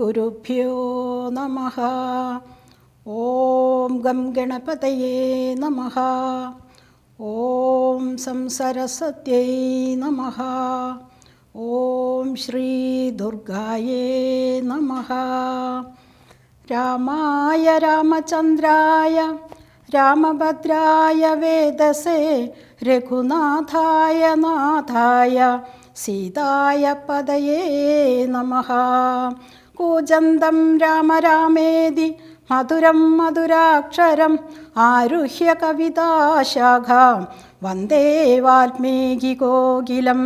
ഗുരുഭ്യോ നമഃ. ഓം ഗം ഗണപതയേ നമഃ. ഓം സംസരസത്യൈ നമഃ. ഓം ശ്രീ ദുർഗായേ നമഃ. രാമായ രാമചന്ദ്രായ രാമഭദ്രായ വേദസേ രഘുനാഥായ നാഥായ സീതായ പദയേ നമഃ. കൂജന്തം രാമ രാമേതി മധുരം മധുരാക്ഷരം ആരുഹ്യ കവിതാശാഖാം വന്ദേ വാൽമീകികോകിലം.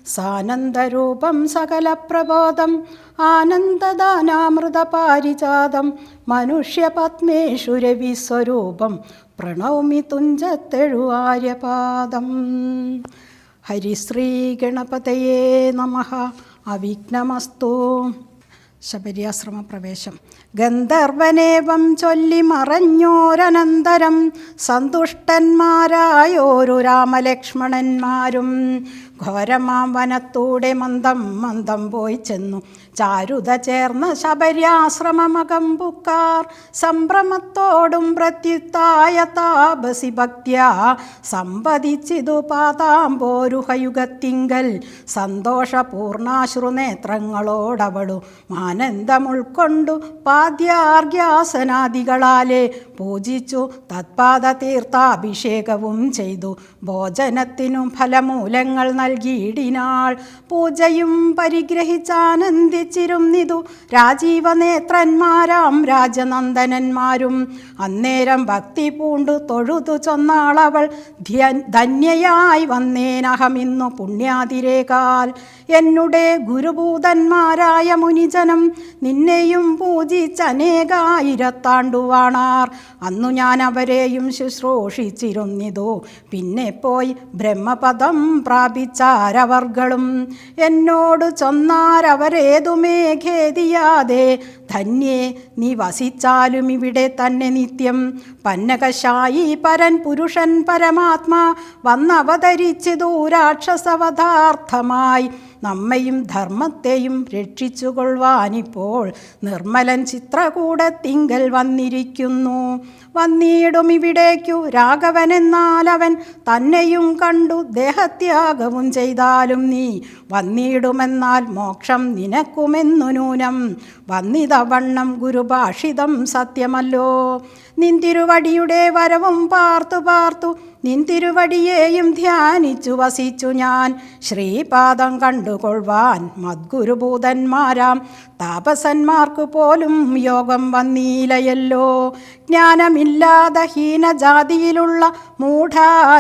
സാനന്ദരൂപം സകലപ്രബോധം ആനന്ദദാനാമൃതപാരിജാതം മനുഷ്യപത്മേഷു രവിസ്വരൂപം പ്രണൗമി തുഞ്ചത്തെഴുവാര്യപാദം. ഹരിശ്രീ ഗണപതയേ നമഃ. അവിഘ്നമസ്തു. ശബരിയാശ്രമ പ്രവേശം. ഗന്ധർവനേവം ചൊല്ലി മറഞ്ഞോരനന്തരം സന്തുഷ്ടന്മാരായോരു രാമലക്ഷ്മണന്മാരും ഘോരമാം വനത്തൂടെ മന്ദം മന്ദം പോയി ചെന്നു. ചാരുത ചേർന്ന ശബര്യാശ്രമമകം പുക്കാർ സംഭ്രമത്തോടും പ്രത്യുത്തായ താപസി ഭക്ത്യാ സമ്പതിച്ചിതു പാതാംബോരുഹയുഗത്തിങ്കൽ സന്തോഷപൂർണാശ്രുനേത്രങ്ങളോടവളു ആനന്ദമുൾക്കൊണ്ടു പാദ്യാർഘ്യാസനാദികളാലെ പൂജിച്ചു തത്പാദ തീർത്ഥാഭിഷേകവും ചെയ്തു. ഭോജനത്തിനു ഫലമൂലങ്ങൾ നൽകിയിടിനാൾ. പൂജയും പരിഗ്രഹിച്ചാനന്ദിച്ചിരുന്നിതു രാജീവനേത്രന്മാരാം രാജനന്ദനന്മാരും. അന്നേരം ഭക്തി പൂണ്ടു തൊഴുതു ചൊന്നാളവൾ, ധന്യയായി വന്നേനഹമിന്നു പുണ്യാതിരേകാൽ. എന്നുടെ ഗുരുഭൂതന്മാരായ മുനിജനം നിന്നെയും പൂജിച്ചനേകായിരത്താണ്ടുവാണാർ. അന്നു ഞാൻ അവരെയും ശുശ്രൂഷിച്ചിരുന്നിതു. പിന്നെ പോയി ബ്രഹ്മപദം പ്രാപിച്ചാരവർകളും. എന്നോട് ചൊന്നാരവരേതുമേ ഖേദിയാതെ, ധന്യേ നീ വസിച്ചാലും ഇവിടെ തന്നെ നിത്യം. പന്നകശായി പരൻ പുരുഷൻ പരമാത്മാ വന്നവതരിച്ചിതു രാക്ഷസവധാർത്ഥമായി. നമ്മയും ധർമ്മത്തെയും രക്ഷിച്ചുകൊള്ളുവാനിപ്പോൾ നിർമ്മലൻ ചിത്രകൂടത്തിങ്കൽ വന്നിരിക്കുന്നു. വന്നിടും ഇവിടേക്കു രാഘവനെന്നാലവൻ തന്നെയും കണ്ടു ദേഹത്യാഗവും ചെയ്താലും നീ വന്നിടുമെന്നാൽ മോക്ഷം നിനക്കുമെന്നു നൂനം. വന്നിതവണ്ണം ഗുരുഭാഷിതം സത്യമല്ലോ. നിന്തിരുവടിയുടെ വരവും പാർത്തു പാർത്തു നിന്തിരുവടിയെയും ധ്യാനിച്ചു വസിച്ചു ഞാൻ. ശ്രീപാദം കണ്ടുകൊള്ളുവാൻ മദ്ഗുരുഭൂതന്മാരാം താപസന്മാർക്കു പോലും യോഗം വന്നീലയല്ലോ. ജ്ഞാനമില്ലാതെ ഹീനജാതിയിലുള്ള മൂഢ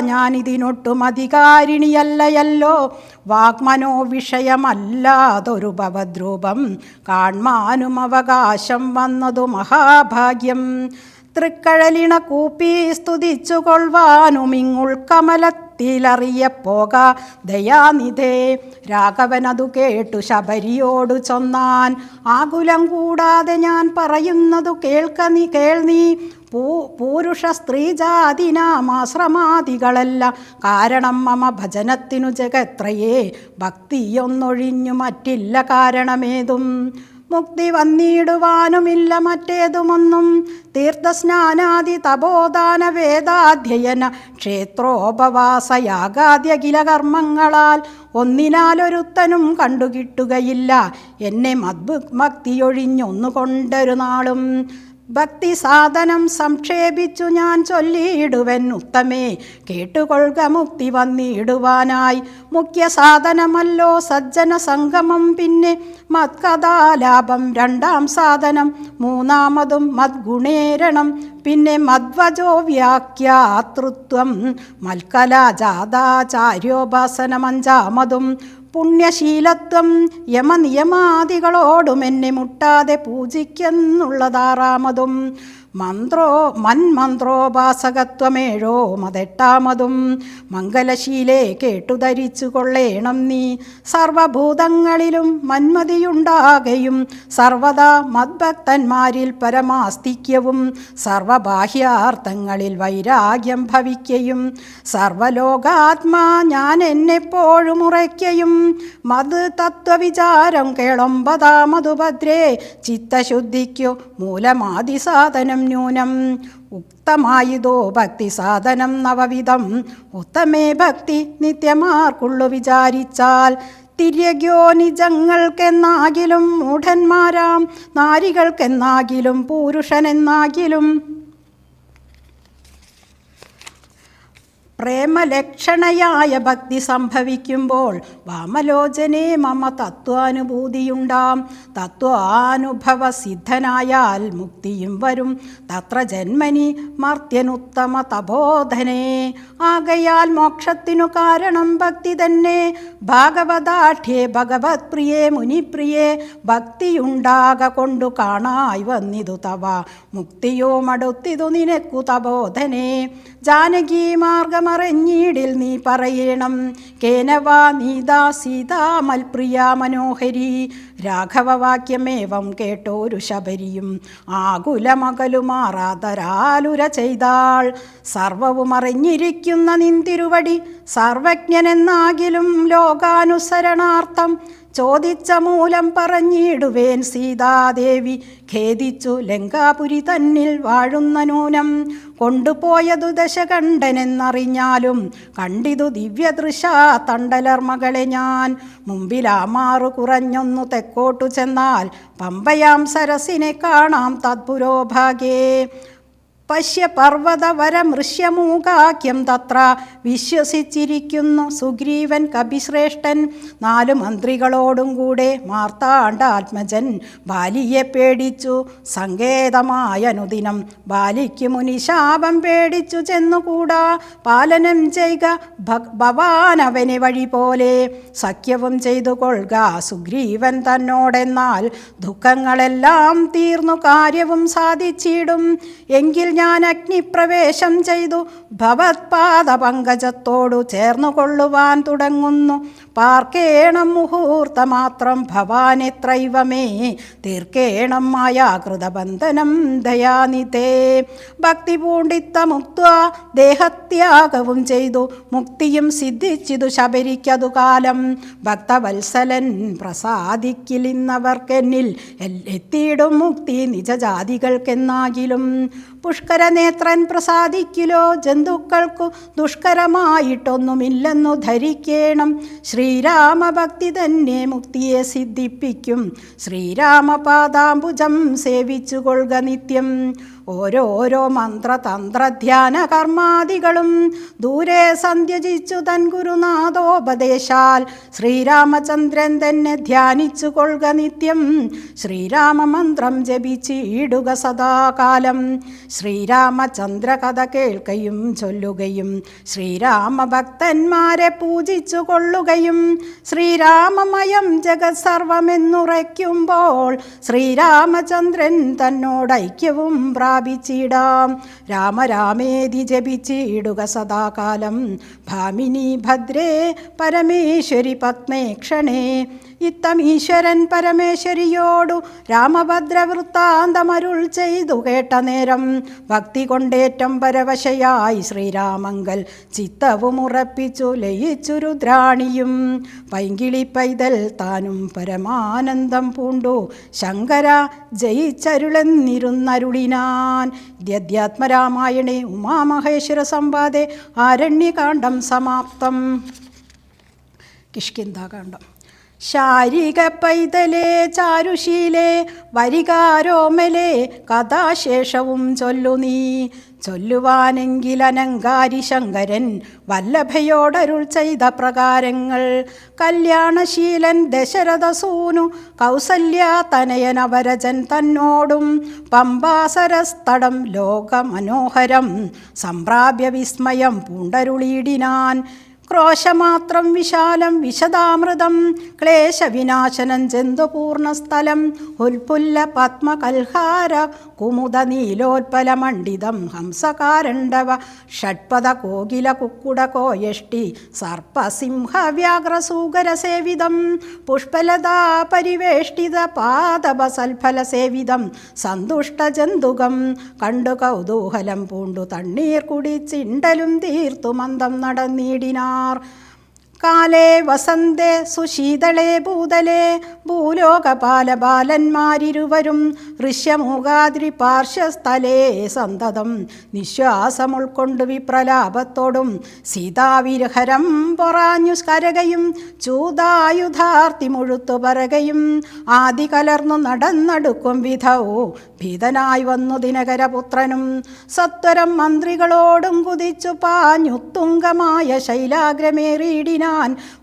ഞാനിതിനൊട്ടും അധികാരിണിയല്ലയല്ലോ. വാഗ്മനോ വിഷയമല്ലാതൊരു ഭവദ്രൂപം കാൺമാനും അവകാശം വന്നതു മഹാഭാഗ്യം. തൃക്കഴലിണ കൂപ്പി സ്തുതിച്ചു കൊള്ളുവാനുമിങ്ങുൾക്കമലത്തിലറിയപ്പോക ദയാനിധേ. രാഘവനതു കേട്ടു ശബരിയോടു ചൊന്നാൻ, ആകുലം കൂടാതെ ഞാൻ പറയുന്നതു കേൾനീ. പൂരുഷ സ്ത്രീജാതിനാമാശ്രമാദികളല്ല കാരണം മമ ഭജനത്തിനു ജഗത്രയേ. ഭക്തിയൊന്നൊഴിഞ്ഞു മറ്റില്ല കാരണമേതും. മുക്തി വന്നിടുവാനുമില്ല മറ്റേതുമൊന്നും. തീർത്ഥസ്നാനാദി തപോദാന വേദാധ്യയന ക്ഷേത്രോപവാസയാഗാദ്യഖില കർമ്മങ്ങളാൽ ഒന്നിനാലൊരുത്തനും കണ്ടുകിട്ടുകയില്ല എന്നെ മദ്ഭക്തിയൊഴിഞ്ഞൊന്നുകൊണ്ടൊരു നാളും. ഭക്തി സാധനം സംക്ഷേപിച്ചു ഞാൻ ചൊല്ലിയിടുവൻ ഉത്തമേ, കേട്ടുകൊള്ളുക മുക്തി വന്നിടുവാനായി. മുഖ്യ സാധനമല്ലോ സജ്ജന സംഗമം, പിന്നെ മത്കഥാലാഭം രണ്ടാം സാധനം, മൂന്നാമതും മദ്ഗുണേരണം, പിന്നെ മദ്വജോ വ്യാഖ്യാതൃത്വം, മൽക്കലാജാതാചാര്യോപാസനം അഞ്ചാമതും, പുണ്യശീലത്വം യമനിയമാദികളോടും എന്നെ മുട്ടാതെ പൂജിക്കുന്നുള്ളതാറാമതും, മന്മന്ത്രോപാസകത്വമേഴോ മതെട്ടാമതും മംഗലശീലേ കേട്ടുധരിച്ചു കൊള്ളേണം നീ. സർവഭൂതങ്ങളിലും മന്മതിയുണ്ടാകയും സർവദാ മദ്ഭക്തന്മാരിൽ പരമാസ്തിക്യവും സർവബാഹ്യാർത്ഥങ്ങളിൽ വൈരാഗ്യം ഭവിക്കയും സർവലോകാത്മാ ഞാൻ എന്നെപ്പോഴും ഉറയ്ക്കയും മത് തത്വവിചാരം കേളൊമ്പതാമതുഭദ്രേ ചിത്തശുദ്ധിക്കു മൂലമാദിസാധനം ന്യൂനം. ഉക്തമായതോ ഭക്തി സാധനം നവവിധം ഉത്തമേ ഭക്തി നിത്യമാർക്കുള്ളു വിചാരിച്ചാൽ. തിര്യഗ്യോ നിജങ്ങൾക്കെന്നാകിലും മൂഢന്മാരാം നാരികൾക്കെന്നാകിലും പുരുഷനെന്നാകിലും പ്രേമലക്ഷണയായ ഭക്തി സംഭവിക്കുമ്പോൾ വാമലോചനേ മമ തത്വാനുഭൂതിയുണ്ടാം. തത്വാനുഭവ സിദ്ധനായാൽ മുക്തിയും വരും തത്ര ജന്മനി മർത്യനുത്തമ തപോധനേ. ആകയാൽ മോക്ഷത്തിനു കാരണം ഭക്തി തന്നെ. ഭാഗവതാഠ്യേ ഭഗവത് പ്രിയേ മുനിപ്രിയേ ഭക്തിയുണ്ടാക കൊണ്ടു കാണായി വന്നിതു തവ മുക്തിയോ മടുത്തിതു നിനക്കു തപോധനേ. ജാനകി മാർഗമറിഞ്ഞീടിൽ നീ പറയണം കേനവാ നീതാ സീതാ മൽപ്രിയ മനോഹരി. രാഘവവാക്യമേവം കേട്ടോരു ശബരിയും ആകുലമകലുമാറാതരാലുര ചെയ്താൾ. സർവവും അറിഞ്ഞിരിക്കുന്ന നിന്തിരുവടി സർവജ്ഞനെന്നാകിലും ലോകാനുസരണാർത്ഥം ചോദിച്ച മൂലം പറഞ്ഞിടുവേൻ സീതാദേവി ഖേദിച്ചു ലങ്കാപുരി തന്നിൽ വാഴുന്ന നൂനം. കൊണ്ടുപോയതു ദശകണ്ഠനെന്നറിഞ്ഞാലും കണ്ടിതു ദിവ്യദൃശാ തണ്ടലർ മകളെ ഞാൻ. മുമ്പിലാമാറു കുറഞ്ഞൊന്നു തെക്കോട്ടു ചെന്നാൽ പമ്പയാം സരസിനെ കാണാം തദ്പുരോഭാഗേ. പശ്യ പർവ്വതവരമൃശ്യമൂകാഖ്യം തത്ര വിശ്വസിച്ചിരിക്കുന്നു സുഗ്രീവൻ കപിശ്രേഷ്ഠൻ. 4 മന്ത്രികളോടും കൂടെ മാർത്താണ്ഡാത്മജൻ ബാലിയെ പേടിച്ചു സങ്കേതമായനുദിനം. ബാലിക്ക് മുനിശാപം പേടിച്ചു ചെന്നുകൂടാ പാലനം ചെയ്ക ഭവാനവനെ വഴി പോലെ. സഖ്യവും ചെയ്തു കൊള്ളുക സുഗ്രീവൻ തന്നോടെന്നാൽ ദുഃഖങ്ങളെല്ലാം തീർന്നു കാര്യവും സാധിച്ചിടും. എങ്കിൽ ഞാൻ അഗ്നിപ്രവേശം ചെയ്തു ഭവത്പാദ പങ്കജത്തോടു ചേർന്നു കൊള്ളുവാൻ തുടങ്ങുന്നു. പാർക്കേണം മുഹൂർത്തമാത്രം ഭവാനെത്രൈവമേ തീർക്കേണം മായാകൃതബന്ധനം ദയാനിധേ. ഭക്തി പൂണ്ടിത്ത മുക്ത ദേഹത്യാഗവും ചെയ്തു മുക്തിയും സിദ്ധിച്ചിതു ശബരിക്കതു കാലം. ഭക്തവത്സലൻ പ്രസാദിക്കിലിന്നവർക്കെന്നിൽ എത്തിയിടും മുക്തി നിജജാതികൾക്കെന്നാകിലും. പുഷ്കരനേത്രൻ പ്രസാദിക്കിലോ ജന്തുക്കൾക്കു ദുഷ്കരമായിട്ടൊന്നുമില്ലെന്നു ധരിക്കേണം. ശ്രീരാമഭക്തി തന്നെ മുക്തിയെ സിദ്ധിപ്പിക്കും. ശ്രീരാമപാദാംബുജം സേവിച്ചു കൊള്ളുക നിത്യം. ഓരോരോ മന്ത്രതന്ത്രധ്യാന കർമാദികളും ദൂരെ സന്ധ്യജിച്ചു തൻ ഗുരുനാഥോപദേശാൽ ശ്രീരാമചന്ദ്രൻ തന്നെ ധ്യാനിച്ചു കൊള്ളുക നിത്യം. ശ്രീരാമമന്ത്രം ജപിച്ചിടുക സദാകാലം. ശ്രീരാമചന്ദ്ര കഥ കേൾക്കുകയും ചൊല്ലുകയും ശ്രീരാമഭക്തന്മാരെ പൂജിച്ചു കൊള്ളുകയും ശ്രീരാമമയം ജഗത് സർവമെന്നുറയ്ക്കുമ്പോൾ ശ്രീരാമചന്ദ്രൻ തന്നോടൈക്യവും പ്രാപിച്ചിടാം. രാമരാമേതി ജപിച്ചിടുക സദാകാലം. ഭാമിനി ഭദ്രേ പരമേശ്വരി പത്നേ ക്ഷണേ. ഇത്തമീശ്വരൻ പരമേശ്വരിയോടു രാമഭദ്രവൃത്താന്തമരുൾ ചെയ്തു കേട്ട നേരം ഭക്തി കൊണ്ടേറ്റം പരവശയായി ശ്രീരാമങ്കൽ ചിത്തവും ഉറപ്പിച്ചു ലയിച്ചു രുദ്രാണിയും. പൈങ്കിളി പൈതൽ താനും പരമാനന്ദം പൂണ്ടു ശങ്കര ജയിച്ചരുളെന്നിരുന്നരുളിനാൻ. ദ്യധ്യാത്മരാമായണേ ഉമാമഹേശ്വര സംവാദേ ആരണ്യകാണ്ഡം സമാപ്തം. കിഷ്കിന്ധാകാണ്ഡം. ശാരിക പൈതലേ ചാരുശീലേ വരികാരോമലേ കഥാശേഷവും ചൊല്ലു നീ. ചൊല്ലുവാനെങ്കിലനങ്കാരി ശങ്കരൻ വല്ലഭയോടരുൾ ചെയ്ത പ്രകാരങ്ങൾ. കല്യാണശീലൻ ദശരഥസൂനു കൗസല്യാതനയനവരജൻ തന്നോടും പമ്പാസരസ്തടം ലോകമനോഹരം സംപ്രാപ്യ വിസ്മയം പൂണ്ടരുളിയിടിനാൻ. ക്രോശമാത്രം വിശാലം വിശദാമൃതം ക്ലേശവിനാശനം ജന്തുപൂർണസ്ഥലം ഉൽപുല്ല പത്മകൽഹാര കുമുദ നീലോത്പല മണ്ഡിതം ഹംസകാരണ്ഡവ ഷഡ്പദ കോകില കുക്കുട കോയഷ്ടി സർപ്പസിംഹ വ്യാഘ്രസൂകര സേവിതം പുഷ്പലതാ പരിവേഷ്ടിത പാദപ സൽഫല സേവിതം സന്തുഷ്ടജന്തുകം കണ്ടു കൗതൂഹലം പൂണ്ടു തണ്ണീർ കുടിച്ചിണ്ടലും തീർത്തു മന്ദം നടന്നിടിനാർ. കാലേ വസന്തേ സുശീതളേ ഭൂതലേ ഭൂലോകപാലബാലന്മാരിരുവരും ഋഷ്യമൂകാദ്രി പാർശ്വസ്ഥലേ സന്തതം നിശ്വാസമുൾക്കൊണ്ടു വിപ്രലാപത്തോടും സീതാവിരഹരം പൊറാഞ്ഞു കരകയും ചൂതായുധാർത്തി മുഴുത്തു പറകയും ആദി കലർന്നു നടന്നടുക്കും വിധവോ ഭീതനായി വന്നു ദിനകരപുത്രനും സത്വരം മന്ത്രികളോടും കുതിച്ചു പാഞ്ഞുത്തുംഗമായ ശൈലാഗ്രമേറിയിടിനാൻ.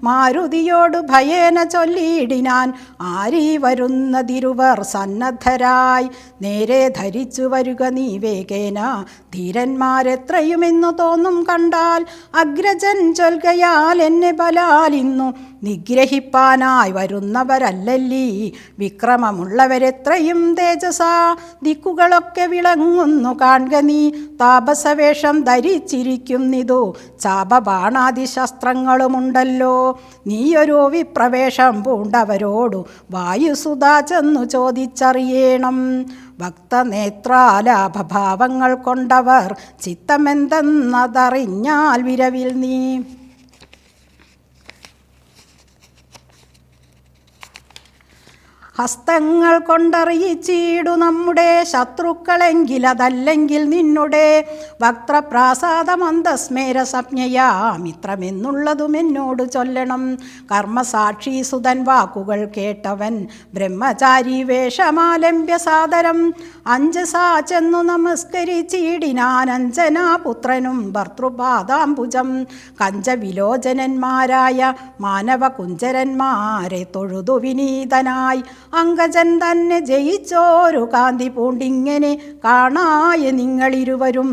മാരുതിയോടു ഭയേന ചൊല്ലിയിടിനാൻ ആരീ വരുന്നതിരുവർ സന്നദ്ധരായി. നേരെ ധരിച്ചു വരുക നീ വേഗേന ധീരന്മാരെത്രയുമെന്നു തോന്നും കണ്ടാൽ. അഗ്രജൻ ചൊൽകയാൽ എന്നെ ബലാലിന്നു നിഗ്രഹിപ്പാനായി വരുന്നവരല്ലല്ലീ. വിക്രമമുള്ളവരെത്രയും തേജസാ ദിക്കുകളൊക്കെ വിളങ്ങുന്നു കാൺക നീ. താപസവേഷം ധരിച്ചിരിക്കുന്നിതു ചാപബാണാദി ശസ്ത്രങ്ങളുമുണ്ടല്ലോ. നീയൊരു വിപ്രവേഷം പൂണ്ടവരോടു വായുസുതാ ചെന്നു ചോദിച്ചറിയണം. ഭക്തനേത്രാലാഭഭാവങ്ങൾ കൊണ്ടവർ ചിത്തമെന്തെന്നതറിഞ്ഞാൽ വിരവിൽ നീ. ഹസ്തങ്ങൾ കൊണ്ടറിയിച്ചിടു നമ്മുടെ ശത്രുക്കളെങ്കിലതല്ലെങ്കിൽ നിന്നുടെ വക്ത്രപ്രാസാദമന്തസ്മേര സംജ്ഞയാ മിത്രമെന്നുള്ളതും എന്നോട് ചൊല്ലണം. കർമ്മസാക്ഷി സുതൻ വാക്കുകൾ കേട്ടവൻ ബ്രഹ്മചാരി വേഷമാലംബ്യ സാദരം അഞ്ജസാ ചെന്നു നമസ്കരിച്ചിടിനാൻ. അഞ്ജനാപുത്രനും ഭർത്തൃപാദാംബുജം കഞ്ചവിലോചനന്മാരായ മാനവകുഞ്ചരന്മാരെ തൊഴുതു വിനീതനായി. അങ്കജൻ തന്നെ ജയിച്ചോരു കാന്തി പൂണ്ടിങ്ങനെ കാണായ നിങ്ങളിരുവരും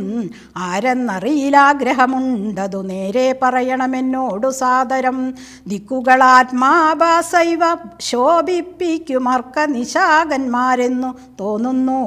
ആരെന്നറിയിലാഗ്രഹമുണ്ടതു നേരെ പറയണമെന്നോടു സാദരം. ദിക്കുകളാത്മാഭാസൈവ ശോഭിപ്പിക്കുമർക്ക നിശാകന്മാരെന്നു തോന്നുന്നു.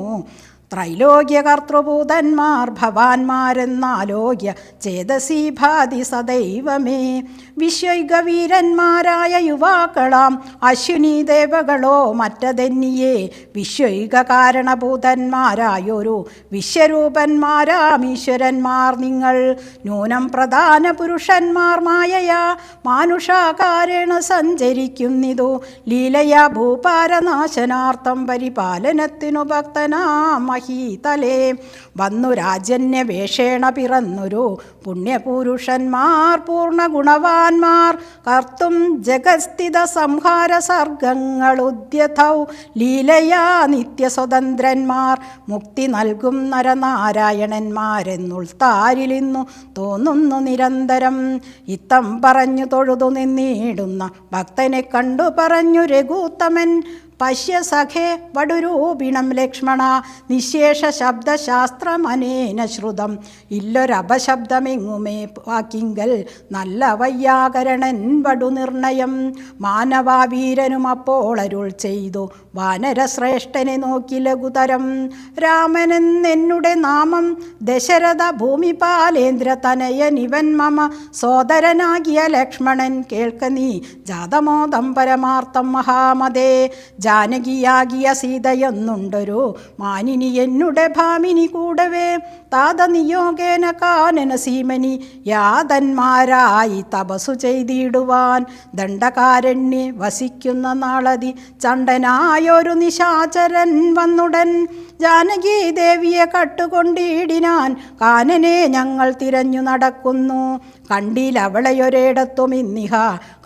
ത്രൈലോക്യകർത്തൃഭൂതന്മാർ ഭവാന്മാരെന്നാലോക്യ ചേതസി ഭാതി സദൈവമേ. വിശ്വൈകവീരന്മാരായ യുവാക്കളാം അശ്വിനി ദേവകളോ മറ്റതെന്നിയേ. വിശ്വൈക കാരണഭൂതന്മാരായൊരു വിശ്വരൂപന്മാരാം ഈശ്വരന്മാർ നിങ്ങൾ. നൂനം പ്രധാന പുരുഷന്മാർ മായയാ മാനുഷാകാരേണ സഞ്ചരിക്കുന്നിതു. ലീലയാ ഭൂപാരനാശനാർത്ഥം പരിപാലനത്തിനു ഭക്തനാം മഹീതലേ. വന്നു രാജന്യ വേഷേണ പിറന്നൊരു പുണ്യപുരുഷന്മാർ പൂർണ്ണ ഗുണവാന്മാർ കർത്തും ജഗസ്ഥിത സംഹാര സർഗങ്ങളുദ്യഥൗ ലീലയാ നിത്യസ്വതന്ത്രന്മാർ. മുക്തി നൽകും നരനാരായണന്മാരെന്നുൾത്താരിലിന്നു തോന്നുന്നു നിരന്തരം. ഇത്തം പറഞ്ഞു തൊഴുതു നിന്നിടുന്ന ഭക്തനെ കണ്ടു പറഞ്ഞു രഘുത്തമൻ. പശ്യ സഖേ വടുരൂപിണം ലക്ഷ്മണ നിശേഷ ശബ്ദശാസ്ത്രമനേന ശ്രുതം. ഇല്ലൊരപശബ്ദമെങ്ങുമേ വാക്കിങ്കൽ നല്ല വയ്യാകരണൻ വടുനിർണയം. മാനവാവീരനും അപ്പോൾ അരുൾ ചെയ്തു വാനരശ്രേഷ്ഠനെ നോക്കി ലഘുതരം. രാമനെന്നെന്നുടെ നാമം ദശരഥ ഭൂമിപാലേന്ദ്ര തനയനിവൻ മമ സോദരനാകിയ ലക്ഷ്മണൻ. കേൾക്ക നീ ജാതമോദം പരമാർത്ഥം മഹാമതേ. ജാനകിയാകിയ സീതയൊന്നുണ്ടൊരു മാനിനി എന്നുടെ ഭാമിനി കൂടവേ. താതനിയോഗേന കാനന സീമനി യാതന്മാരായി തപസ്സു ചെയ്തിടുവാൻ. ദണ്ഡകാരണ്യെ വസിക്കുന്ന നാളതി ചണ്ടനായൊരു നിശാചരൻ വന്നുടൻ. ജാനകി ദേവിയെ കട്ടുകൊണ്ടിടിനാൻ. കാനനെ ഞങ്ങൾ തിരഞ്ഞു നടക്കുന്നു. കണ്ടിലവളയൊരിടത്തും ഇന്നിഹ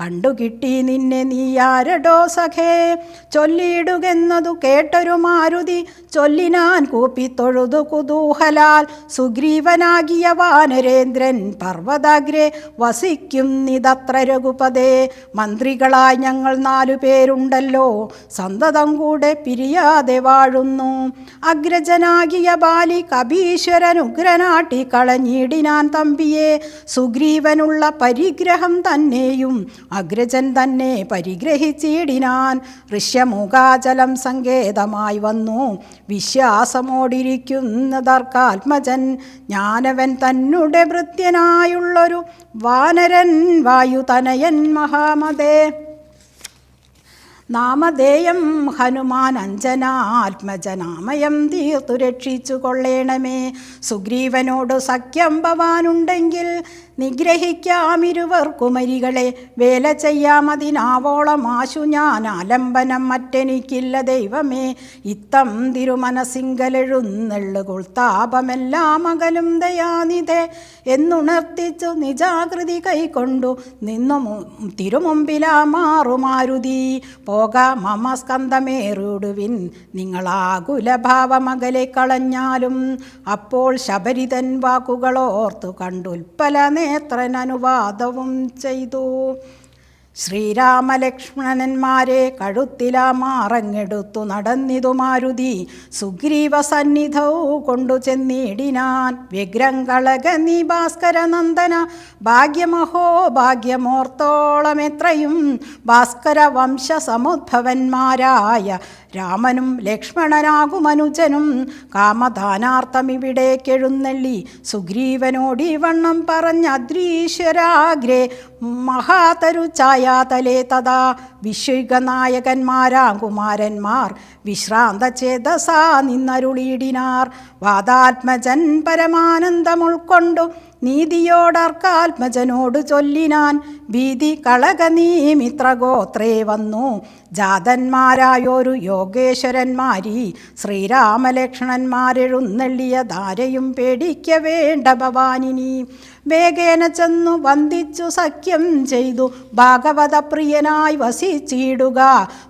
കണ്ടുകിട്ടി നിന്നെ നീയാരടോ സഖേ. ചൊല്ലിയിടുകെന്നതു കേട്ടൊരു മാരുതി ചൊല്ലിനാൻ കൂപ്പിത്തൊഴുതു കുതൂഹലാൽ. സുഗ്രീവനാകിയ വാനരേന്ദ്രൻ പർവ്വതാഗ്രേ വസിക്കുന്നിതത്ര രഘുപതേ. മന്ത്രികളായി ഞങ്ങൾ 4 പേരുണ്ടല്ലോ, സന്തതം കൂടെ പിരിയാതെ വാഴുന്നു. അഗ്രജനാകിയ ബാലി കപീശ്വരനുഗ്രനാട്ടി കളഞ്ഞിടിനാൻ തമ്പിയെ. സുഗ്രീവനുള്ള പരിഗ്രഹം തന്നെയും അഗ്രജൻ തന്നെ പരിഗ്രഹിച്ചിടിനാൻ. ഋഷ്യമുഖാചലം സങ്കേതമായി വന്നു വിശ്വാസമോടിരിക്കുന്നതർക്കാത്മജൻ. ഞാനവൻ തന്നെ ഭൃത്യനായുള്ളൊരു വാനരൻ വായുതനയൻ മഹാമതേ. നാമധേയം ഹനുമാൻ അഞ്ജനാത്മജനാമയം തീർത്തു രക്ഷിച്ചു കൊള്ളേണമേ. സുഗ്രീവനോട് സഖ്യം ഭവാനുണ്ടെങ്കിൽ നിഗ്രഹിക്കാമിരുവർക്കുമരികളെ. വേല ചെയ്യാമതിനാവോളം ആശു ഞാൻ ആലംബനം മറ്റെനിക്കില്ല ദൈവമേ. ഇത്തം തിരുമനസിങ്കലെഴുന്നെള്ളുകൊൾ താപമെല്ലാം അകലും ദയാനിധേ എന്നുണർത്തിച്ചു നിജാകൃതി കൈക്കൊണ്ടു നിന്നു തിരുമുമ്പിലാ മാറുമാരുതി. പോക മമ സ്കന്ധമേറിടുവിൻ നിങ്ങളാകുലഭാവമകലെ കളഞ്ഞാലും. അപ്പോൾ ശബരിതൻ വാക്കുകളോർത്തു കണ്ടുൽപ്പല നേത്രനനുവാദവും ചെയ്തു. ശ്രീരാമലക്ഷ്മണന്മാരെ കഴുത്തിലാമാറങ്ങെടുത്തു നടന്നിതു മാരുതി. സുഗ്രീവ സന്നിധൗ കൊണ്ടു ചെന്നിടിനാൻ. വ്യഗ്രം കളക നീ ഭാസ്കരനന്ദന ഭാഗ്യമഹോ ഭാഗ്യമോർത്തോളം എത്രയും. ഭാസ്കര വംശസമുദ്ഭവന്മാരായ രാമനും ലക്ഷ്മണനാകുമനുജനും കാമദാനാർത്ഥമിവിടേക്കെഴുന്നള്ളി. സുഗ്രീവനോടി വണ്ണം പറഞ്ഞ അദ്രീശ്വരാഗ്രേ മഹാതരു ഛായാതലേ തഥാ. വിശ്വയുഗനായകന്മാരാം കുമാരന്മാർ വിശ്രാന്ത ചേതസാ നിന്നരുളിയിടിനാർ. വാദാത്മജൻ പരമാനന്ദമുൾക്കൊണ്ടു നീതിയോടർക്കാത്മജനോട് ചൊല്ലിനാൻ. ഭീതി കളക നീ മിത്രഗോത്രേ വന്നു ജാതന്മാരായൊരു യോഗേശ്വരന്മാരി. ശ്രീരാമലക്ഷ്മണന്മാരെഴുന്നള്ളിയ ധാരയും പേടിക്ക വേണ്ട ഭവാനിനി. വേഗേന ചെന്നു വന്ദിച്ചു സഖ്യം ചെയ്തു ഭാഗവത പ്രിയനായി വസിച്ചിടുക.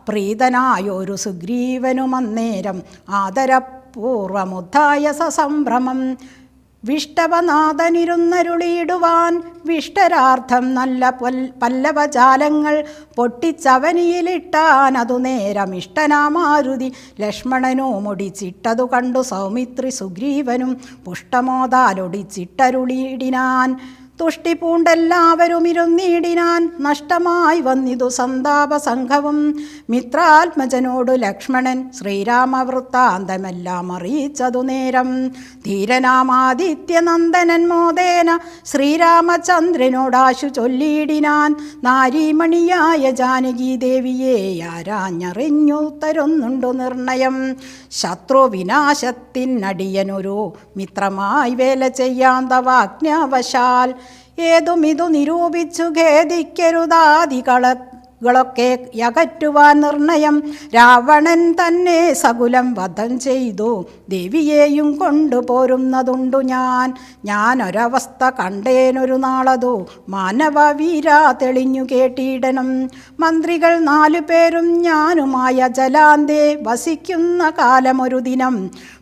പ്രീതനായൊരു സുഗ്രീവനുമന്നേരം ആദരപൂർവമുദ്ധായ സസംഭ്രമം. വിഷ്ടവനാഥനിരുന്നരുളിയിടുവാൻ വിഷ്ടരാർത്ഥം നല്ല പല്ലവജാലങ്ങൾ പൊട്ടിച്ചവനിയിലിട്ടാൻ. അതു നേരം ഇഷ്ടനാമാരുതി ലക്ഷ്മണനോ മുടിച്ചിട്ടതു കണ്ടു സൗമിത്രി സുഗ്രീവനും പുഷ്ടമോദാലൊടിച്ചിട്ടരുളിയിടിനാൻ. തുഷ്ടി പൂണ്ടെല്ലാവരും ഇരുന്നിടിനാൻ. നഷ്ടമായി വന്നിതു സന്താപസംഘവും. മിത്രാത്മജനോടു ലക്ഷ്മണൻ ശ്രീരാമവൃത്താന്തമെല്ലാം അറിയിച്ചതു നേരം. ധീരനാമാദിത്യനന്ദനൻ മോദേന ശ്രീരാമചന്ദ്രനോടാശു ചൊല്ലിയിടിനാൻ. നാരീമണിയായ ജാനകി ദേവിയെ ആരാഞ്ഞറിഞ്ഞു തരുന്നുണ്ടു നിർണയം. ശത്രുവിനാശത്തിനടിയനൊരു മിത്രമായി വേല ചെയ്യാൻ തവാജ്ഞാവശാൽ. ഏതുമിതു നിരൂപിച്ചു ഖേദിക്കരുതാദികളൊക്കെ യകറ്റുവാൻ നിർണയം. രാവണൻ തന്നെ സകുലം വധം ചെയ്തു ദേവിയെയും കൊണ്ടുപോരുന്നതുണ്ടു ഞാൻ. ഞാനൊരവസ്ഥ കണ്ടേനൊരു നാളതു മാനവവീര തെളിഞ്ഞു കേട്ടിടണം. മന്ത്രികൾ 4 പേരും ഞാനുമായ ജലാന്തേ വസിക്കുന്ന കാലമൊരു ദിനം.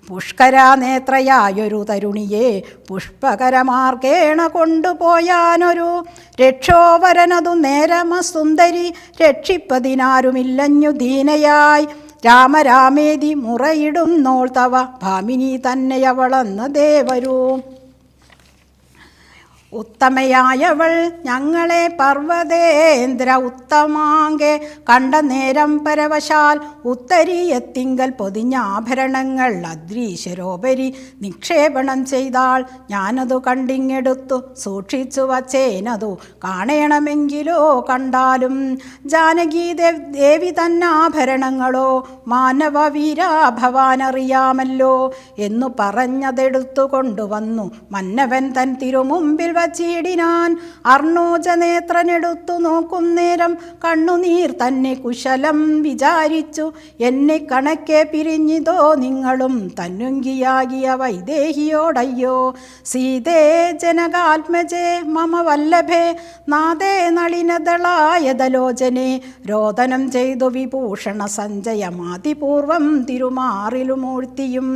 പുഷ്കരാനേത്രയായൊരു തരുണിയെ പുഷ്പകരമാർഗേണ കൊണ്ടുപോയാനൊരു രക്ഷോവരനതു നേരമസുന്ദരി. രക്ഷിപ്പതിനാരുമില്ലഞ്ഞു ദീനയായി രാമരാമേതി മുറയിടുന്നോൾ തവ ഭാമിനി തന്നെയവളെന്ന ദേവരു. ഉത്തമയായവൾ ഞങ്ങളെ പർവ്വതേന്ദ്ര ഉത്തമാങ്കെ കണ്ട നേരം പരവശാൽ. ഉത്തരീയത്തിങ്കൽ പൊതിഞ്ഞാഭരണങ്ങൾ അദ്രീശ്വരോപരി നിക്ഷേപണം ചെയ്താൾ. ഞാനതു കണ്ടിങ്ങെടുത്തു സൂക്ഷിച്ചു വച്ചേനതു കാണണമെങ്കിലോ കണ്ടാലും. ജാനകി ദേവി തന്നാഭരണങ്ങളോ മാനവവീരാ ഭവാനറിയാമല്ലോ എന്നു പറഞ്ഞതെടുത്തു കൊണ്ടുവന്നു മന്നവൻ തൻ തിരുമുമ്പിൽ വച്ചിടിനാൻ. അർണോജനേത്രനെടുത്തു നോക്കും നേരം കണ്ണുനീർ തന്നെ കുശലം വിചാരിച്ചു. എന്നെ കണക്കെ പിരിഞ്ഞിതോ നിങ്ങളും തന്നുങ്കിയാകിയ വൈദേഹിയോടയ്യോ. സീതേ ജനകാത്മജേ മമ വല്ലഭേ നാദേ നളിനദളായതലോചനെ. രോദനം ചെയ്തു വിഭൂഷണ സഞ്ജയമാതിപൂർവം തിരുമാറിലുമൂർത്തിയും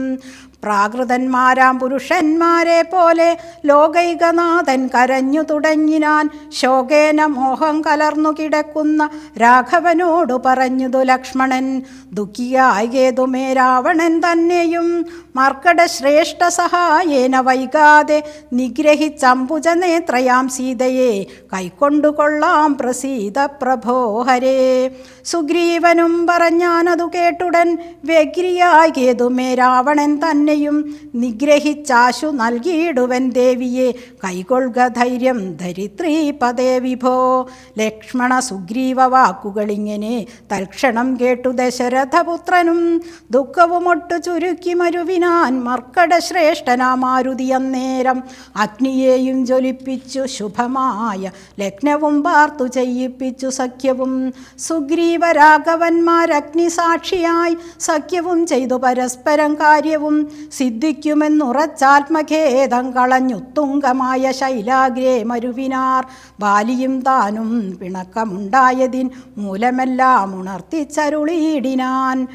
പ്രാകൃതന്മാരാം പുരുഷന്മാരെ പോലെ ലോകൈകനാഥൻ കരഞ്ഞു തുടങ്ങിനാൻ. ശോകേന മോഹം കലർന്നു കിടക്കുന്ന രാഘവനോടു പറഞ്ഞതു ലക്ഷ്മണൻ. ദുഃഖിയായേതുമേ രാവണൻ തന്നെയും മർക്കടശ്രേഷ്ഠ സഹായേന വൈകാതെ നിഗ്രഹിച്ചംബുജനേത്രയാം സീതയെ കൈക്കൊണ്ടുകൊള്ളാം പ്രസീത പ്രഭോ ഹരേ. സുഗ്രീവനും പറഞ്ഞാനതു കേട്ടുടൻ വ്യഗ്രിയായേതുമേ രാവണൻ തന്നെയും നിഗ്രഹിച്ചാശു നൽകിയിടുവൻ ദേവിയെ കൈകൊള്ളുക ധൈര്യം ധരിത്രീപദേ വിഭോ. ലക്ഷ്മണ സുഗ്രീവ വാക്കുകളിങ്ങനെ തൽക്ഷണം കേട്ടു ദശരഥപുത്രനും ദുഃഖവുമൊട്ടു ചുരുക്കി മരുവിനാൻ. മർക്കടശ്രേഷ്ഠനാമാരുതി അന്നേരം അഗ്നിയെയും ജ്വലിപ്പിച്ചു ശുഭമായ ലഗ്നവും പാർത്തു ചെയ്യിപ്പിച്ചു സഖ്യവും. സുഗ്രീവരാഘവന്മാരഗ്നിസാക്ഷിയായി സഖ്യവും ചെയ്തു പരസ്പരം കാര്യവും സിദ്ധിക്കുമെന്നുറച്ചാത്മഖേദം കളഞ്ഞുത്തുംഗമായ ശൈലാഗ്രേ മരുവിനാർ. ബാലിയും താനും പിണക്കമുണ്ടായതിൻ മൂലമെല്ലാം ഉണർത്തിച്ചരുളിയിടിനാൻ.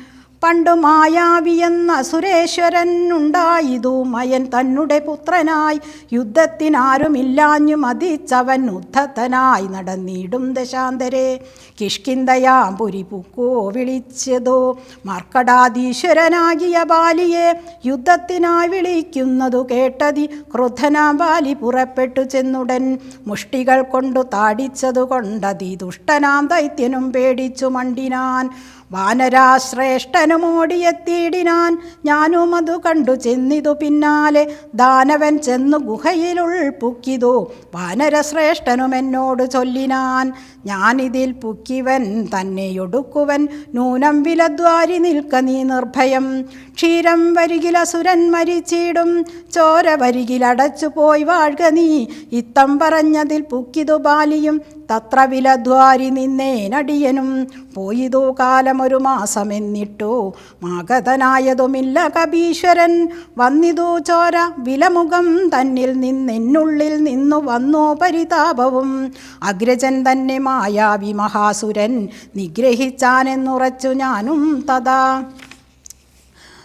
പണ്ടു മായാവിയെന്ന സുരേശ്വരൻ ഉണ്ടായിതു മയൻ തന്നെ പുത്രനായി. യുദ്ധത്തിനാരുമില്ലാഞ്ഞു മതിച്ചവൻ ഉദ്ധത്തനായി നടന്നിടും ദശാന്തരെ. കിഷ്കിന്ധയാം പുരി പുക്കോ വിളിച്ചതോ മർക്കടാധീശ്വരനാകിയ ബാലിയെ യുദ്ധത്തിനായി വിളിക്കുന്നതു കേട്ടതി ക്രുദ്ധനാം ബാലി പുറപ്പെട്ടു ചെന്നുടൻ മുഷ്ടികൾ കൊണ്ടു താടിച്ചതു കൊണ്ടതി ദുഷ്ടനാം ദൈത്യനും പേടിച്ചു മണ്ടിനാൻ. വാനരാശ്രേഷ്ഠനുമോടിയെത്തിയിടിനാൻ. ഞാനും അതു കണ്ടു ചെന്നിതു പിന്നാലെ. ദാനവൻ ചെന്നു ഗുഹയിലുൾപുക്കിതു വാനരശ്രേഷ്ഠനും എന്നോട് ചൊല്ലിനാൻ. ഞാനിതിൽ പുക്കിവൻ തന്നെയൊടുക്കുവൻ നൂനം വിലദ്വാരി നിൽക്ക നീ നിർഭയം. ക്ഷീരം വരികിലസുരൻ മരിച്ചിടും ചോര വരികിലടച്ചു പോയി വാഴ്ക നീ. ഇത്തം പറഞ്ഞതിൽ പുക്കിതു ബാലിയും തത്ര വിലദ്വാരി നിന്നേനടിയനും. പോയിതു കാലമൊരു മാസമെന്നിട്ടു മാഗതനായതുമില്ല കപീശ്വരൻ. വന്നിതു ചോര വിലമുഖം തന്നിൽ നിന്നെന്നുള്ളിൽ നിന്നു വന്നു പരിതാപവും. അഗ്രജൻ തന്നെ മായാവി മഹാസുരൻ നിഗ്രഹിച്ചാനെന്നുറച്ചു ഞാനും തഥാ.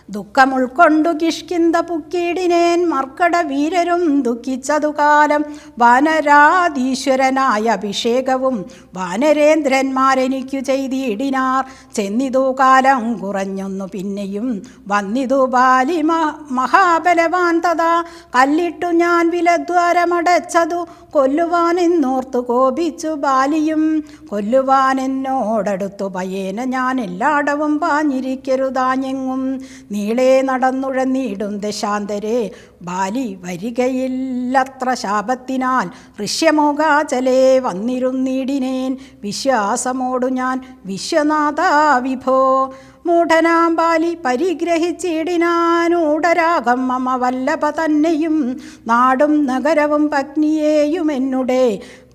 ദുഃഖമുൾക്കൊണ്ടു കിഷ്കിന്ധ പുക്കിയിടിനേൻ. മർക്കട വീരരും ദുഃഖിച്ചതു കാലം. വാനരാധീശ്വരനായ അഭിഷേകവും വാനരേന്ദ്രന്മാരെനിക്കു ചെയ്തിടിനാർ. ചെന്നിതു കാലം കുറഞ്ഞൊന്നു പിന്നെയും വന്നിതു ബാലി മഹാബലവാൻ തഥാ. കല്ലിട്ടു ഞാൻ വിലദ്വാരമടച്ചതു കൊല്ലുവാനെന്നോർത്തു കോപിച്ചു ബാലിയും. കൊല്ലുവാനെന്നോടടുത്തു ഭയേന ഞാൻ എല്ലായിടവും പാഞ്ഞിരിക്കരുതാഞ്ഞെങ്ങും. നീളെ നടന്നുഴന്നിടും ദശാന്തരെ ബാലി വരികയില്ലത്ര ശാപത്തിനാൽ. ഋഷ്യമോകാചലേ വന്നിരുന്നിടിനേൻ വിശ്വാസമോടു ഞാൻ വിശ്വനാഥാ വിഭോ. മൂഢനാം ബാലി പരിഗ്രഹിച്ചിടിനാനൂഢരാഗം മമ വല്ലഭ തന്നെയും. നാടും നഗരവും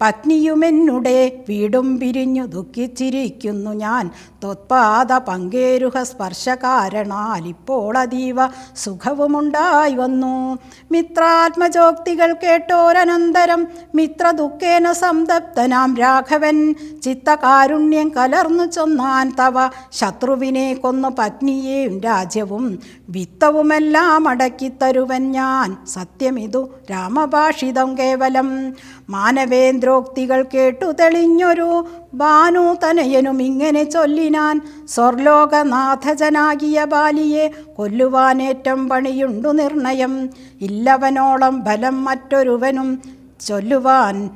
പത്നിയുമെന്നുടെ വീടും പിരിഞ്ഞു ദുഃഖിച്ചിരിക്കുന്നു ഞാൻ. ത്വത്പാദ പങ്കേരുഹ സ്പർശകാരണാൽ ഇപ്പോൾ അതീവ സുഖവുമുണ്ടായി വന്നു. മിത്രാത്മജോക്തികൾ കേട്ടോരനന്തരം മിത്രദുഃഖേന സംതപ്തനാം രാഘവൻ ചിത്തകാരുണ്യം കലർന്നു ചൊന്നാൻ. തവ ശത്രുവിനെ കൊന്നു പത്നിയെയും രാജ്യവും വിത്തവുമെല്ലാം അടക്കിത്തരുവൻ ഞാൻ. സത്യമിതു രാമഭാഷിതം കേവലം. മാനവേന്ദ്രോക്തികൾ കേട്ടു തെളിഞ്ഞൊരു ഭാനുതനയനും ഇങ്ങനെ ചൊല്ലിനാൻ. സ്വർലോകനാഥജനാകിയ ബാലിയെ കൊല്ലുവാനേറ്റം പണിയുണ്ടു നിർണയം. ഇല്ലവനോളം ബലം മറ്റൊരുവനും ചൊല്ലുവാൻ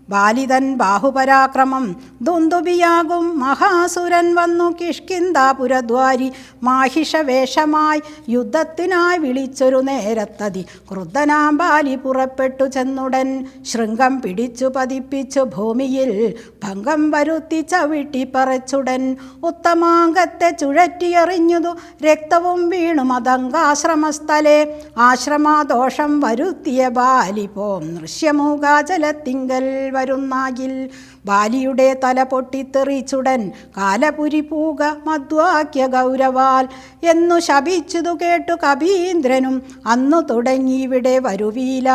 ബാലിതൻ ബാഹുപരാക്രമം. ദുന്ദുബിയാകും മഹാസുരൻ വന്നു കിഷ്കിന്ധാപുരദ്വാരി മാഹിഷവേഷമായി യുദ്ധത്തിനായി വിളിച്ചൊരു നേരത്തതി ക്രുദ്ധനാം ബാലി പുറപ്പെട്ടു ചെന്നുടൻ ശൃംഗം പിടിച്ചു പതിപ്പിച്ചു ഭൂമിയിൽ ഭംഗം വരുത്തി ചവിട്ടിപ്പറച്ചുടൻ. ഉത്തമാംഗത്തെ ചുഴറ്റിയെറിഞ്ഞതു രക്തവും വീണു മതങ്കാശ്രമസ്ഥലെ. ആശ്രമാദോഷം വരുത്തിയ ബാലി പോം നൃശ്യമൂകാചലത്തിങ്കൽ വരുന്നാകിൽ. ബാലിയുടെ തല പൊട്ടിത്തെറിച്ചുടൻ കാലപുരി പൂക മധ്വാക്യ ഗൗരവാൽ എന്നു ശപിച്ചതു കേട്ടു കപീന്ദ്രനും അന്നു തുടങ്ങി ഇവിടെ വരുവീല.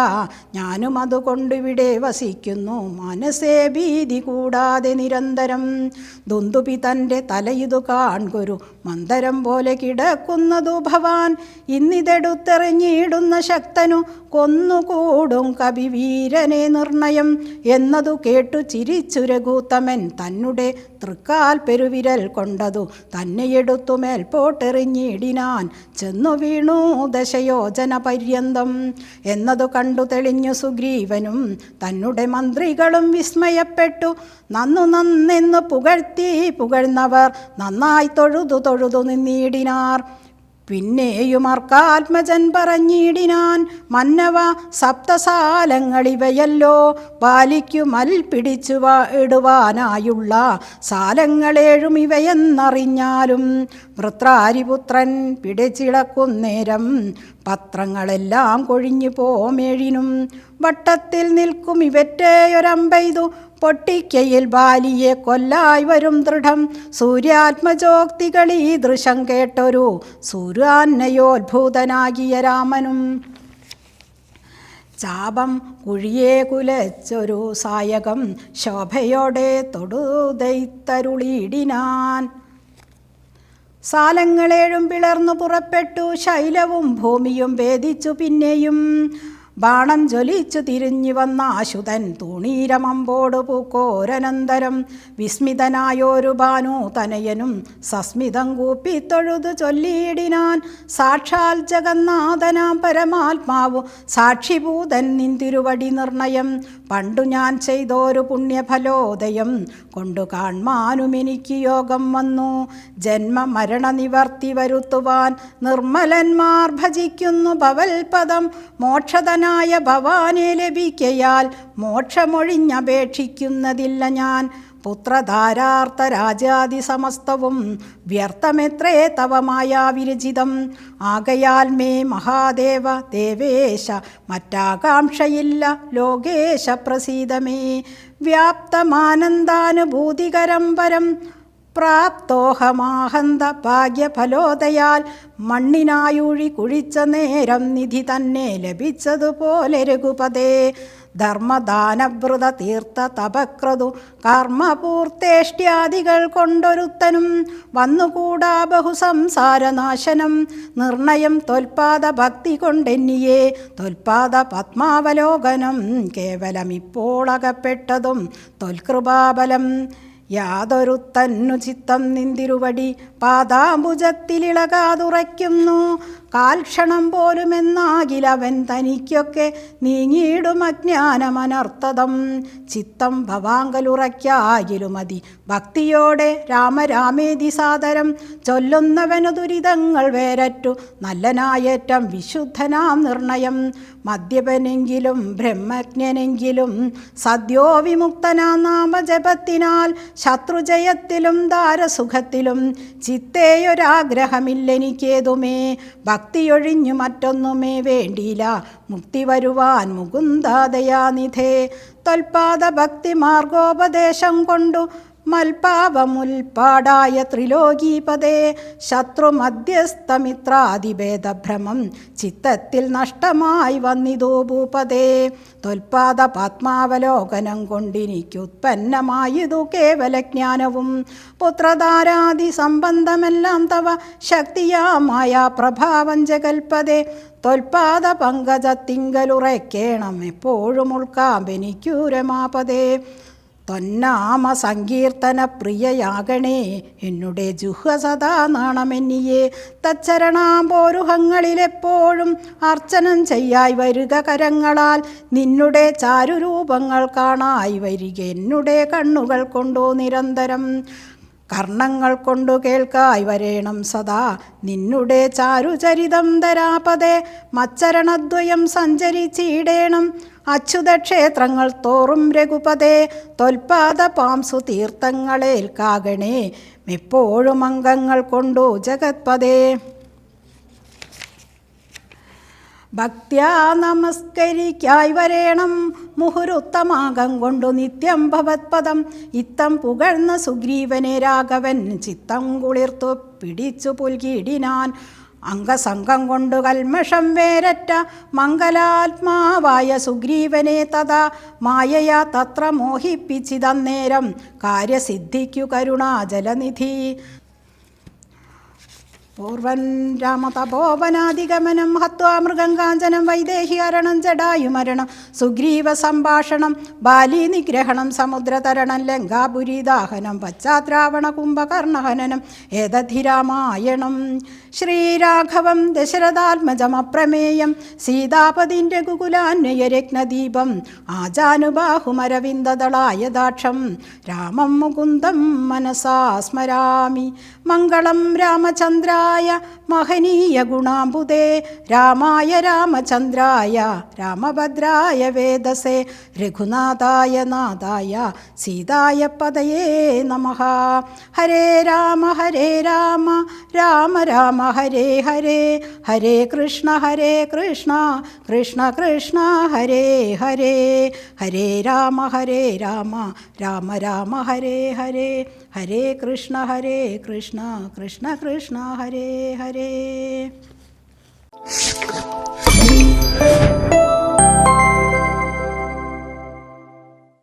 ഞാനും അതുകൊണ്ടിവിടെ വസിക്കുന്നു മനസ്സേ ഭീതി കൂടാതെ നിരന്തരം. ദുന്ദുഭി തൻ്റെ തലയിതു കാൺകൊരു മന്ദരം പോലെ കിടക്കുന്നതു ഭവാൻ. ഇന്നിതെടുത്തെറിഞ്ഞിടുന്ന ശക്തനു കൊന്നുകൂടും കവിവീരനെ നിർണയം എന്നതു കേട്ടു ചിരിച്ചു രഘൂത്തമൻ തന്നെ തൃക്കാൽ പെരുവിരൽ കൊണ്ടതു തന്നെയെടുത്തു മേൽപോട്ടെറിഞ്ഞിടിനാൻ. ചെന്നു വീണു ദശയോജന പര്യന്തം എന്നതു കണ്ടു തെളിഞ്ഞു സുഗ്രീവനും തന്നെ മന്ത്രികളും വിസ്മയപ്പെട്ടു. നന്നെന്നു പുകഴ്ന്നവർ നന്നായി തൊഴുതു നിന്നിടിനാർ. പിന്നെയും അർക്കാത്മജൻ പറഞ്ഞിടിനാൻ, മന്നവ സപ്തസാലങ്ങളിവയല്ലോ ബാലിക്കു പിടിച്ചു ഇടുവാനായുള്ള സാലങ്ങളേഴും ഇവയെന്നറിഞ്ഞാലും. വൃത്രാരിപുത്രൻ പിടിച്ചിളക്കുന്നേരം പത്രങ്ങളെല്ലാം കൊഴിഞ്ഞു പോമേഴിനും. വട്ടത്തിൽ നിൽക്കും ഇവറ്റയൊരമ്പെയ്തു പൊട്ടിക്കയിൽ ബാലിയെ കൊല്ലായി വരും ദൃഢം. സൂര്യാത്മജോക്തികളീ ദൃശം കേട്ടൊരു സൂര്യാന്നയോത്ഭൂതനാകിയ രാമനും ചാപം കുഴിയെ കുലച്ചൊരു സായകം ശോഭയോടെ തൊടുതൈത്തരുളിയിടിനാൻ. സാലങ്ങളേഴും പിളർന്നു പുറപ്പെട്ടു, ശൈലവും ഭൂമിയും ഭേദിച്ചു. പിന്നെയും ബാണം ജ്വലിച്ചു തിരിഞ്ഞു വന്ന അശുതൻ തൂണീരമമ്പോട് പൂക്കോരനന്തരം. വിസ്മിതനായൊരു ഭാനു തനയനും സസ്മിതം കൂപ്പിത്തൊഴുതു ചൊല്ലിയിടിനാൻ, സാക്ഷാൽ ജഗന്നാഥനാം പരമാത്മാവു സാക്ഷിഭൂതൻ നിന്തിരുവടി നിർണയം. പണ്ടു ഞാൻ ചെയ്തോരു പുണ്യഫലോദയം കൊണ്ടു കാൺമാനും എനിക്ക് യോഗം വന്നു. ജന്മ മരണ നിവർത്തി വരുത്തുവാൻ നിർമ്മലന്മാർ ഭജിക്കുന്നു ഭവൽപദം. മോക്ഷതനായ ഭവാനെ ലഭിക്കയാൽ മോക്ഷമൊഴിഞ്ഞപേക്ഷിക്കുന്നതില്ല ഞാൻ. പുത്രധാരാർത്ഥ രാജാദി സമസ്തവും വ്യർത്ഥമെത്രേ തവ മായാവിരചിതം. ആകയാൽ മേ മഹാദേവ ദേവേശ മറ്റാകാംക്ഷയില്ല ലോകേശ പ്രസീദമേ. വ്യാപ്തമാനന്ദാനുഭൂതികരം പരം പ്രാപ്തോഹമാഹന്ത ഭാഗ്യഫലോദയാൽ. മണ്ണിനായുഴി കുഴിച്ച നേരം നിധി തന്നെ ലഭിച്ചതുപോലെ രഘുപതേ. ധർമ്മദാനവ്രത തീർത്ഥ തപക്രതു കർമ്മപൂർത്തേഷ്ട്യാദികൾ കൊണ്ടൊരുത്തനും വന്നുകൂടാ ബഹുസംസാരനാശനം. നിർണയം തൊൽപാദ ഭക്തി കൊണ്ടെന്നിയെ തൊൽപാദ പത്മാവലോകനം. കേവലമിപ്പോൾ അകപ്പെട്ടതും തൊൽകൃപാബലം. യാതൊരുത്തന്നു ചിത്തം നിന്തിരുവടി പാദാംബുജത്തിലിളകാതുറയ്ക്കുന്നു. കാൽക്ഷണം പോലുമെന്നാകിലവൻ തനിക്കൊക്കെ നീങ്ങിയിടും അജ്ഞാനമനർത്ഥതം. ചിത്തം ഭവാങ്കലുറയ്ക്കാകിലുമതി ഭക്തിയോടെ രാമരാമേതി സാദരം. ചൊല്ലുന്നവനു ദുരിതങ്ങൾ വേരറ്റു നല്ലനായേറ്റം വിശുദ്ധനാം നിർണയം. മദ്യപനെങ്കിലും ബ്രഹ്മജ്ഞനെങ്കിലും സദ്യോ വിമുക്തനാം നാമജപത്തിനാൽ. ശത്രുജയത്തിലും ദാരസുഖത്തിലും ചിത്തേയൊരാഗ്രഹമില്ലെനിക്കേതുമേ. ഭക്തിയൊഴിഞ്ഞു മറ്റൊന്നുമേ വേണ്ടിയില്ല മുക്തി വരുവാൻ മുകുന്ദദയാനിധേ. തൊൽപാദ ഭക്തി മാർഗോപദേശം കൊണ്ടു മൽപാപമുൽപാടായ ത്രിലോകീപദേ. ശത്രുമധ്യസ്ഥമിത്രാദിഭേദഭ്രമം ചിത്തത്തിൽ നഷ്ടമായി വന്നിതോ ഭൂപദേ. തൊൽപാദ പത്മാവലോകനം കൊണ്ടിനിക്കുത്പന്നമായതു കേവലജ്ഞാനവും. പുത്രധാരാദി സംബന്ധമെല്ലാം തവ ശക്തിയാമായ പ്രഭാവം ജഗൽപദേ. തൊൽപാദ പങ്കജത്തിങ്കലുറയ്ക്കേണം എപ്പോഴും ഉൾക്കാമ്പെനിക്കൂ രമാപദേ. തൊന്നാമ സങ്കീർത്തന പ്രിയയാകണേ എന്നുടെ ജുഹ സദാ നാണമെന്നിയെ. തച്ചരണാംബോരുഹങ്ങളിലെപ്പോഴും അർച്ചനം ചെയ്യായി വരിക കരങ്ങളാൽ. നിന്നുടെ ചാരുരൂപങ്ങൾ കാണായി വരിക എന്നുടെ കണ്ണുകൾ കൊണ്ടു നിരന്തരം. കർണങ്ങൾ കൊണ്ടു കേൾക്കായി വരേണം സദാ നിന്നുടെ ചാരുചരിതം ധരാപദേ. മച്ചരണദ്വയം സഞ്ചരിച്ചിടേണം അച്യുതക്ഷേത്രങ്ങൾ തോറും രഘുപതേ. തൊൽപാദ പാംസു തീർത്ഥങ്ങളേൽക്കാകണേ എപ്പോഴും അംഗങ്ങൾ കൊണ്ടു ജഗത്പതേ. ഭക്ത്യാ നമസ്കരിക്കായി വരേണം മുഹുരുത്തമാകം കൊണ്ടു നിത്യം ഭവത്പദം. ഇത്തം പുകഴ്ന്ന സുഗ്രീവനെ രാഘവൻ ചിത്തം കുളിർത്തു പിടിച്ചു പുൽകിടിനാൻ. അംഗസംഘം കൊണ്ടു കൽമഷം വേരറ്റ മംഗലാത്മാവായ സുഗ്രീവനെ തഥാ മായയാ തത്ര മോഹിപ്പിച്ചിതന്നേരം കാര്യസിദ്ധിക്കു കരുണാജലനിധി. പൂർവൻ രാമതപോവനാധിഗമനം ഹത്വാ മൃഗം കാഞ്ചനം വൈദേഹി ഹരണം ജടായുമരണം സുഗ്രീവ സംഭാഷണം ബാലി നിഗ്രഹണം സമുദ്രതരണം ലങ്കാപുരീദാഹനം പശ്ചാദ്രാവണ കുംഭകർണഹനനം ഏതധിരാമായണം. ശ്രീരാഘവം ദശരഥാത്മജമപ്രമേയം സീതാപതിൻ്റെ കുകുലാന്വയരത്നദീപം ആജാനുബാഹുമരവിന്ദദളായദാക്ഷം രാമം മുകുന്ദം മനസാ സ്മരാമി. മംഗളം രാമചന്ദ്രായ മഹനീയ ഗുണാംബുദേ രാമായ രാമചന്ദ്രായ രാമഭദ്രായ വേദസേ രഘുനാഥായ നാഥായ സീതായ പദയേ നമഃ. ഹരേ രാമ രാമ രാമ ഹരേ ഹരേ ഹരേ കൃഷ്ണ കൃഷ്ണ കൃഷ്ണ ഹരേ ഹരേ ഹരേ രാമ രാമ രാമ ഹരേ ഹരേ ഹരേ കൃഷ്ണ കൃഷ്ണ കൃഷ്ണ ഹരേ ഹരേ.